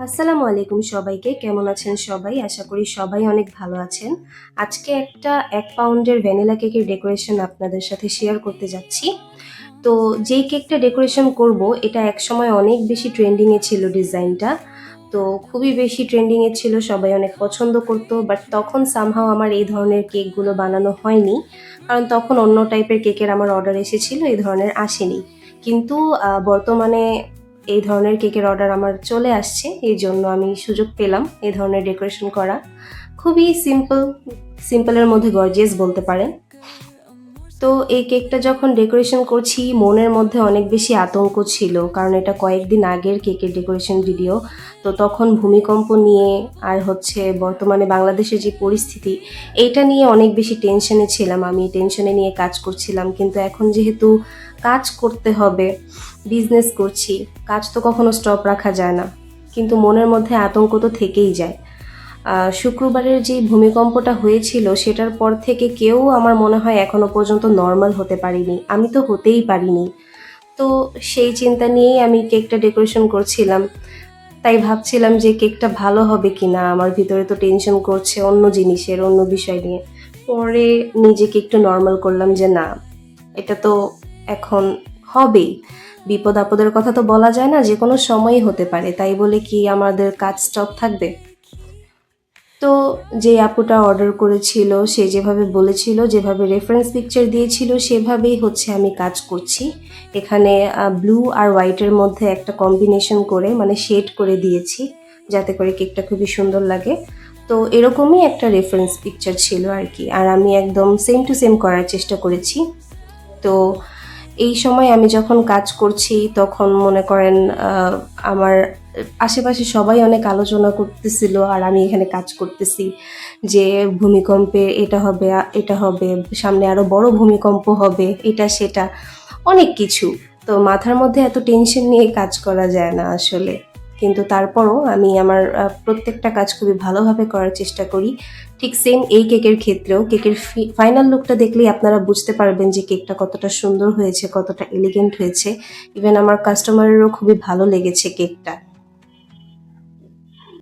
আসসালামু আলাইকুম সবাইকে। কেমন আছেন সবাই? আশা করি সবাই অনেক ভালো আছেন। আজকে একটা ১ পাউন্ডের ভ্যানিলা কেকের ডেকোরেশন আপনাদের সাথে শেয়ার করতে যাচ্ছি। তো যেই কেকটা ডেকোরেশন করব এটা একসময় অনেক বেশি ট্রেন্ডিং এ ছিল ডিজাইনটা। তো খুবই বেশি ট্রেন্ডিং এ ছিল, সবাই অনেক পছন্দ করত। বাট তখন সামহাউ আমার এই ধরনের কেকগুলো বানানো হয়নি। কারণ তখন অন্য টাইপের কেকের আমার অর্ডার এসেছিল, এই ধরনের আসেনি। কিন্তু বর্তমানে এই ধরনের কেকের অর্ডার আমার চলে আসছে। এইজন্য আমি সুযোগ পেলাম এই ধরনের ডেকোরেশন করা। খুবই সিম্পলের মধ্যে গর্জিয়াস বলতে পারেন। তো এই কেকটা যখন ডেকোরেশন করছি মনের মধ্যে অনেক বেশি আতঙ্ক ছিল, কারণ এটা কয়েকদিন আগের কেকের ডেকোরেশন ভিডিও। তো তখন ভূমিকম্প নিয়ে আর হচ্ছে বর্তমানে বাংলাদেশের যে পরিস্থিতি, এইটা নিয়ে অনেক বেশি টেনশনে ছিলাম। আমি টেনশনে নিয়ে কাজ করছিলাম, কিন্তু এখন যেহেতু কাজ করতে হবে, বিজনেস করছি, কাজ তো কখনো স্টপ রাখা যায় না, কিন্তু মনের মধ্যে আতঙ্ক তো থেকেই যায়। শুক্রবারের যে ভূমিকম্পটা হয়েছিল সেটার পর থেকে কেউ আমার মনে হয় এখনো পর্যন্ত নর্মাল হতে পারিনি, আমি তো হতেই পারিনি। তো সেই চিন্তা নিয়েই আমি কেকটা ডেকোরেশন করছিলাম। তাই ভাবছিলাম যে কেকটা ভালো হবে কিনা, আমার ভিতরে তো টেনশন করছে অন্য জিনিসের, অন্য বিষয় নিয়ে। পরে নিজেকে একটু নর্মাল করলাম যে না, এটা তো এখন হবেই। বিপদ আপদের কথা তো বলা যায় না, যে কোনো সময়ই হতে পারে, তাই বলে কি আমাদের কাজ স্টপ থাকবে? তো যে আপুটা অর্ডার করেছিল সে যেভাবে বলেছিল, যেভাবে রেফারেন্স পিকচার দিয়েছিল সেভাবেই হচ্ছে আমি কাজ করছি। এখানে ব্লু আর হোয়াইটের মধ্যে একটা কম্বিনেশন করে, মানে শেড করে দিয়েছি, যাতে করে কেকটা খুবই সুন্দর লাগে। তো এরকমই একটা রেফারেন্স পিকচার ছিল আর কি, আর আমি একদম সেম টু সেম করার চেষ্টা করেছি। তো এই সময় আমি যখন কাজ করছি তখন মনে করেন আমার আশেপাশে সবাই অনেক আলোচনা করতেছিল, আর আমি এখানে কাজ করতেছি যে ভূমিকম্পে এটা হবে, এটা হবে, সামনে আরো বড় ভূমিকম্প হবে, এটা সেটা অনেক কিছু। তো মাথার মধ্যে এত টেনশন নিয়ে কাজ করা যায় না আসলে। কিন্তু তারপরও আমি আমার প্রত্যেকটা কাজ খুবই ভালোভাবে করার চেষ্টা করি। ঠিক সেম এই কেকের ক্ষেত্রেও কেকের ফাইনাল লুকটা দেখলেই আপনারা বুঝতে পারবেন যে কেকটা কতটা সুন্দর হয়েছে, কতটা এলিগেন্ট হয়েছে। ইভেন আমার কাস্টমারেরও খুবই ভালো লেগেছে কেকটা।